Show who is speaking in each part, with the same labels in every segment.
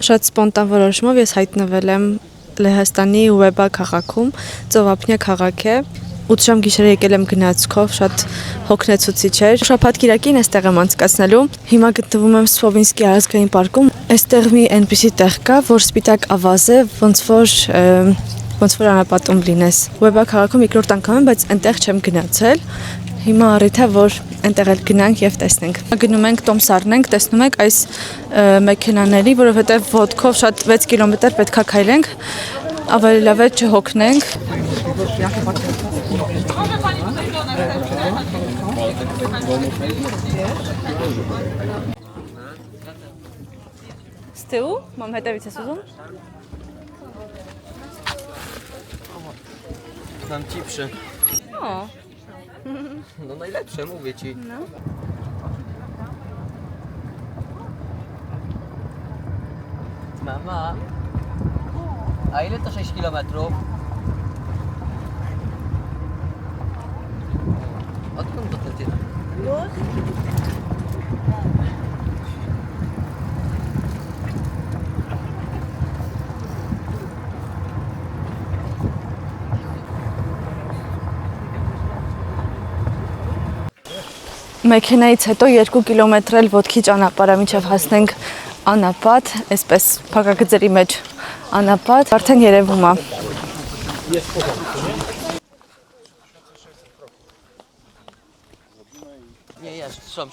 Speaker 1: Շատ սպոնտան որոշումով ես հայտնվել եմ Լեհաստանի Ուեբա քաղաքում, ծովափնյա քաղաք է։ 8 ժամ գիշերը եկել եմ գնացքով, շատ հոգնեցուցիչ էր։ Շաբաթ կիրակին այստեղ եմ անցկացնելու։ Հիմա գտնվում եմ Սփովինսկի ազգային պարկում։ Այստեղ մի այնպիսի տեղ կա, որ սպիտակ ավազ է, ոնց որ անապատում լինես։ Ուեբա քաղաքում երկրորդ անգամ եմ, բայց այնտեղ չեմ գնացել։ Հիմա առիթ է, որ այնտեղ էլ գնանք եւ տեսնենք։ Գնում ենք Տոմսարն ենք, տեսնում եք այս մեքենաների, որովհետեւ ոտքով շատ 6 կիլոմետր պետքա քայլենք, ավելի լավ է չհոգնենք։ Ստեու, մամ հետևից ես ուզում։
Speaker 2: Tam cipsze.
Speaker 1: O.
Speaker 2: No najlepsze, mówię ci.
Speaker 1: No.
Speaker 2: Mama, a ile to 6 kilometrów? Odkąd to ty?
Speaker 1: Մեքենայից հետո 2 կիլոմետր էլ ոտքի ճանապարհ է մինչև հասնենք անապատ, այսպես փակագծերի մեջ անապատ, արդեն երևում է։
Speaker 2: Nie, jest, są.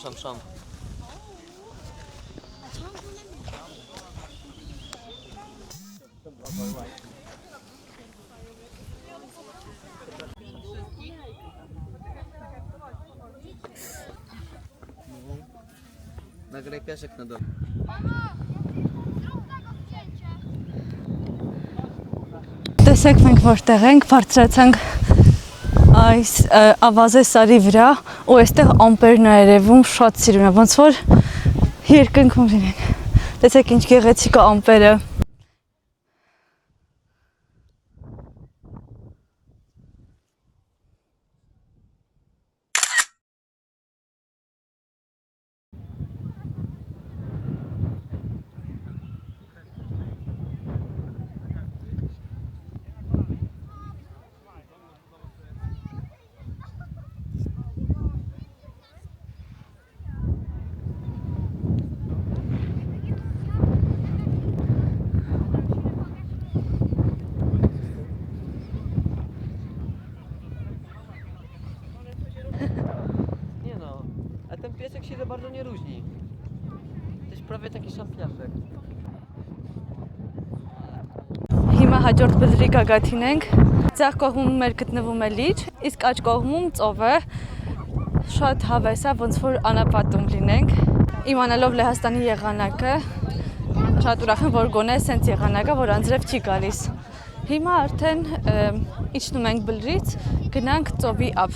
Speaker 2: Nagraj piasek na dole.
Speaker 1: Տեսեք մենք որտեղ ենք, բարձրացանք այս ավազե սարի վրա ու այստեղ ամպերն է երևում, շատ սիրուն է, ոնց որ երկնքում լինենք։ Տեսեք ինչ գեղեցիկ է ամպերը։
Speaker 2: Nie no, a ten piesek się za bardzo nie różni. To jest prawie taki sam piasek.
Speaker 1: Հիմա հաջորդ բլրի գագաթին ենք։ Ձախ կողմում մեր գտնվում է լիճ, իսկ աջ կողմում ծով է։ Շատ հավես է, ոնց որ անապատում լինենք։ Իմանալով Լեհաստանի եղանակը, շատ ուրախ եմ, որ գոնե սենց եղանակը, որ անձրև չի գալիս։ Հիմա արդեն իջնում ենք բլրից, գնանք ծովի ափ։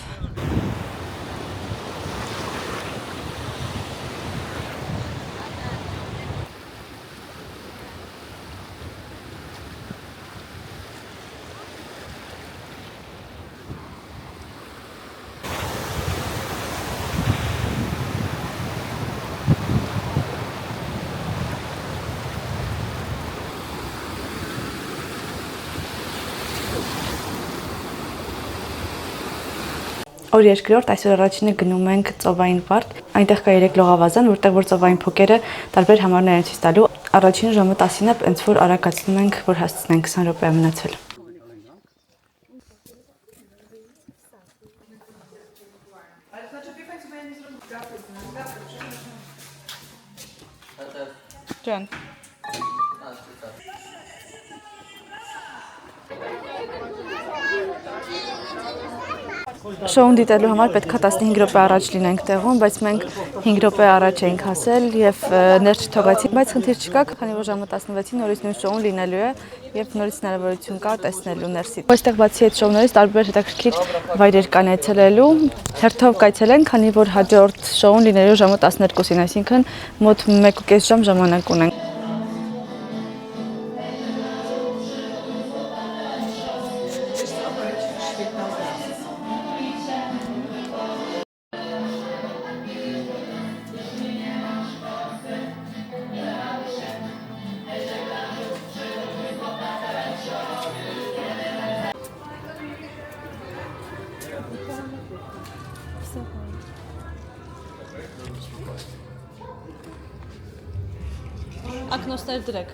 Speaker 1: Օր երկրորդ այսօր առաջինը գնում ենք ծովային պարկ։ Այնտեղ կա 3 լողավազան, որտեղ որ ծովային փոկերը տարբեր համարներ են ցույց տալու։ Առաջին ժամը 10-ին է, հենց որ արագացնում ենք, որ հասցնենք 20 րոպե մնացել։ Ջան։ Շոուն դիտելու համար պետք է 15 րոպե առաջ լինենք տեղում, բայց մենք 5 րոպե առաջ էինք հասել եւ ներս չթողեցինք, բայց խնդիր չկա, քանի որ ժամը 16-ին նորից նույն շոուն լինելու է եւ նորից հնարավորություն կա տեսնելու ներսից։ Այստեղ բացի այդ շոուներից տարբեր հետաքրքիր վայրեր կան այցելելու։ Հերթով կայցելենք, քանի որ հաջորդ շոուն լինելու ժամը 12-ին, այսինքն մոտ 1.5 ժամ ժամանակ ունենք։ Ակնոցներ դրեք։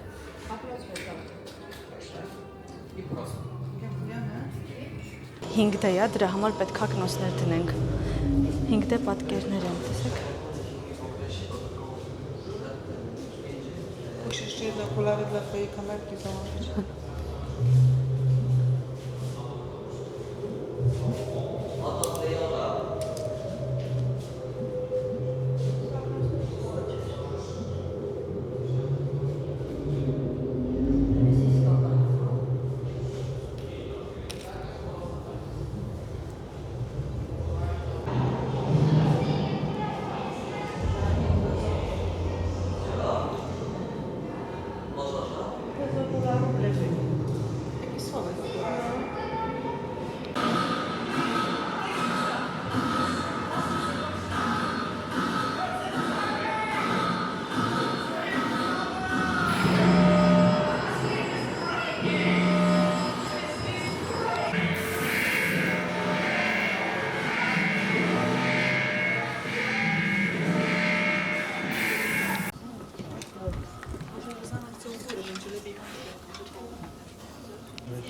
Speaker 1: 5D է, դրա համար պետք է ակնոցներ դնենք։ 5D պատկերներ են, տեսեք։
Speaker 3: Еще одна окуляры для твоей камерки замовить.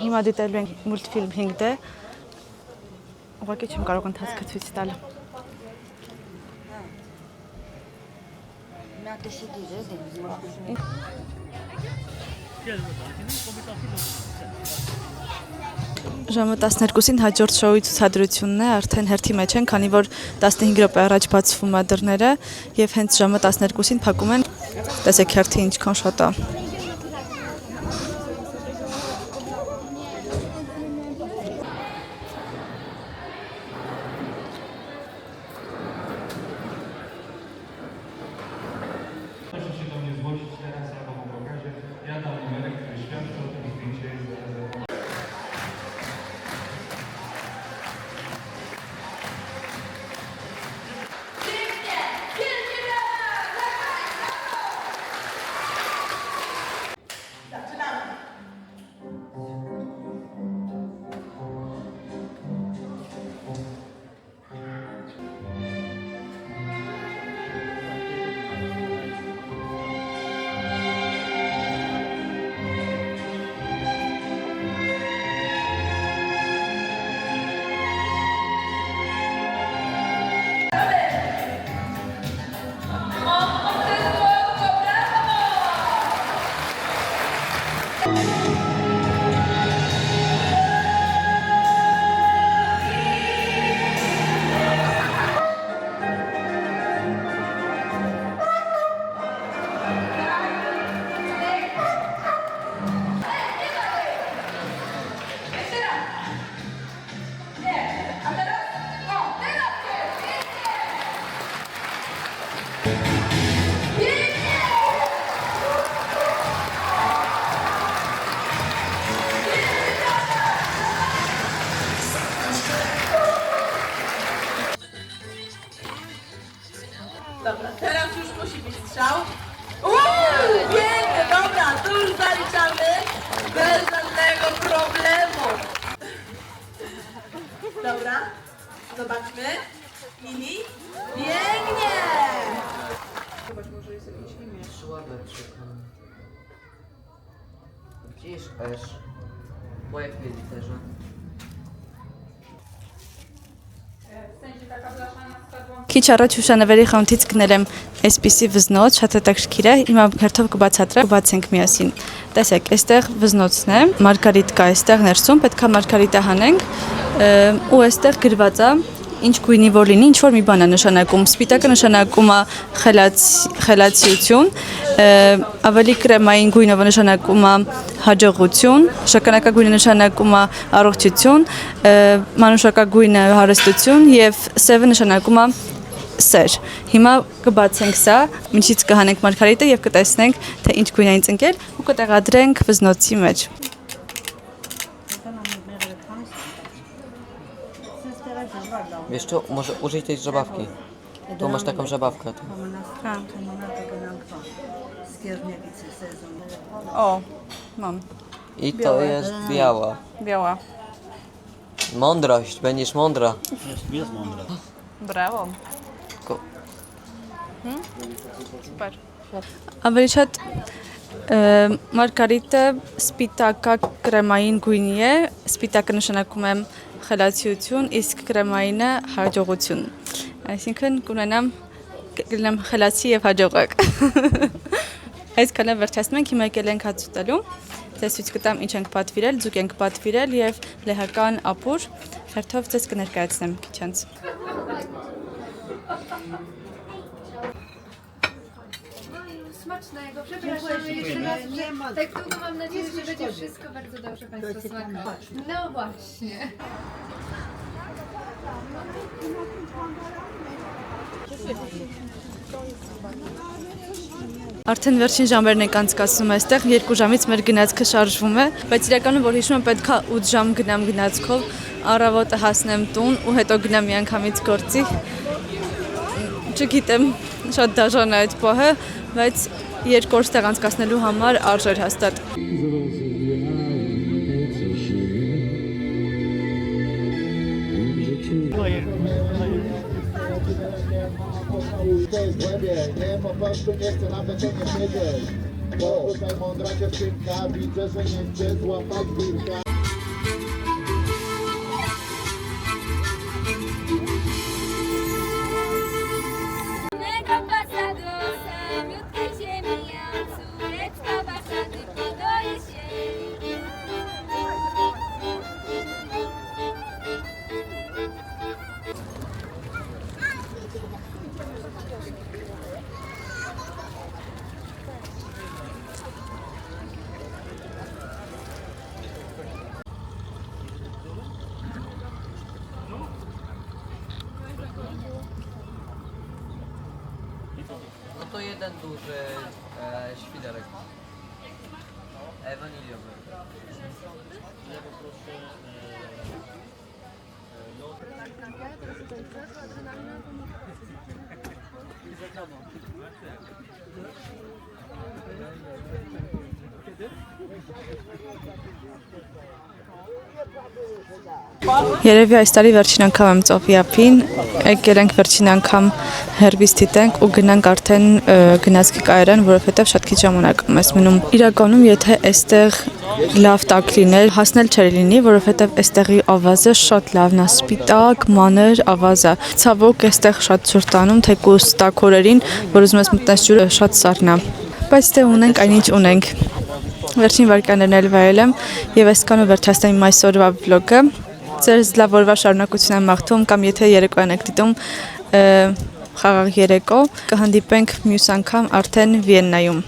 Speaker 1: Հիմա դիտելու ենք մուլտֆիլմ 5D։ Ուղղակի չեմ կարող ընթացքը ցույց տալ։ Ժամը 12-ին հաջորդ շոուի ցուցադրությունն է, արդեն հերթի մեջ են, քանի որ 15 րոպե առաջ բացվում է դռները եւ հենց ժամը 12-ին փակում են։ Տեսեք հերթի ինչքան շատ է։
Speaker 4: Proszę się do mnie zgłosić teraz albo po pokazie. Ja dam numerek, który świadczy o tym, zdjęcie jest zarezerwowane.
Speaker 3: Dobra, teraz już musi być strzał. Pięknie, dobra, to już zaliczamy. Bez żadnego problemu. Dobra, zobaczmy. Lili, pięknie. Zobacz, może jest jakieś imię.
Speaker 2: Ładne przykład. Widzisz, też. Moje literze.
Speaker 1: Քիչ առաջ հուշանվերի խանութից գնել եմ այսպիսի վզնոց, շատ հետաքրքիր է։ Հիմա հերթով կբացատրեմ, բացենք միասին։ Տեսեք, այստեղ վզնոցն է, մարգարիտկա այստեղ ներսում, պետքա մարգարիտա հանենք, ու այստեղ գրված է ինչ գույնի որ լինի, ինչ որ մի բան է նշանակում։ Սպիտակը նշանակում է խելացիություն, ավելի կրեմային գույնը նշանակում է հաջողություն, շագանակագույնը նշանակում է առողջություն, մանուշակագույնը հարստություն եւ սևը նշանակում է սեր։ Հիմա կբացենք սա, միջից կհանենք մարգարիտը եւ կտեսնենք թե ինչ գույն է ինձ ընկել ու կտեղադրենք վզնոցի մեջ։
Speaker 2: Wiesz co, może użyj tej żabawki. Tu masz taką żabawkę.
Speaker 1: O, mam.
Speaker 2: I to jest biała.
Speaker 1: Biała.
Speaker 2: Mądrość, będziesz mądra.
Speaker 5: Jest mądra.
Speaker 1: Brawo.
Speaker 2: Ko-
Speaker 1: Սուպեր։ Ավելի շատ մարգարիտը սպիտակա կրեմային գույնի է, սպիտակը նշանակում է խելացիություն, իսկ կրեմայինը հաջողություն։ Այսինքն կունենամ խելացի եւ հաջողակ։ Այսքանը վերջացնում ենք, հիմա եկել ենք հաց ուտելու։ Ձեզ ցույց կտամ ինչ ենք պատվիրել, ձուկ ենք պատվիրել եւ լեհական ապուր։ Հերթով ձեզ կներկայացնեմ քիչ անց։
Speaker 5: Smacznego, przepraszamy jeszcze raz. Tak długo mam nadzieję, że będzie wszystko bardzo dobrze Państwu smakować. No właśnie.
Speaker 1: Արդեն վերջին ժամերն ենք անցկացնում այստեղ, 2 ժամից մեր գնացքը շարժվում է, բայց իրականում որ հիշում եմ պետքա 8 ժամ գնամ գնացքով, առավոտը հասնեմ տուն ու հետո գնամ միանգամից գործի։ Չգիտեմ, շատ դաժան է այդ պահը, բայց 2 օր ստեղ անցկացնելու համար արժեր հաստատ։
Speaker 6: To jest głębie, nie, po prostu nie chcę na betonie siedzieć. Bo tutaj mądra dziewczynka, widzę, że nie chce złapać wilka.
Speaker 7: Mega pasado, samiutka ziemia, córeczka wasza tylko doje się.
Speaker 2: No to jeden duży świderek. Waniliowy.
Speaker 1: Երևի այս տարի վերջին անգամ եմ ծովի ափին, եկել ենք վերջին անգամ հերբից դիտենք ու գնանք արդեն գնացքի կայարան, որովհետև շատ քիչ ժամանակ մեզ մնում։ Իրականում եթե այստեղ լավ տաք լիներ, հասնել չէր լինի, որովհետև այստեղի ավազը շատ լավն է, սպիտակ, մանր ավազ է։ Ցավոք այստեղ շատ ջուր տանում, թեկուզ տաք օրերին, որ ուզում ես մտնես ջուրը շատ սառն է։ Բայց դե ունենք այնինչ ունենք։ Վերջին վարքյաններն էլ վայել եմ եւ այսքանով վերջացնեմ իմ այսօրվա վլոգը։ Ձեր լավորվա շարունակություն եմ մաղթում կամ եթե երեկոյան եք դիտում խաղաղ երեկո, կհանդիպենք մյուս անգամ արդեն Վիեննայում։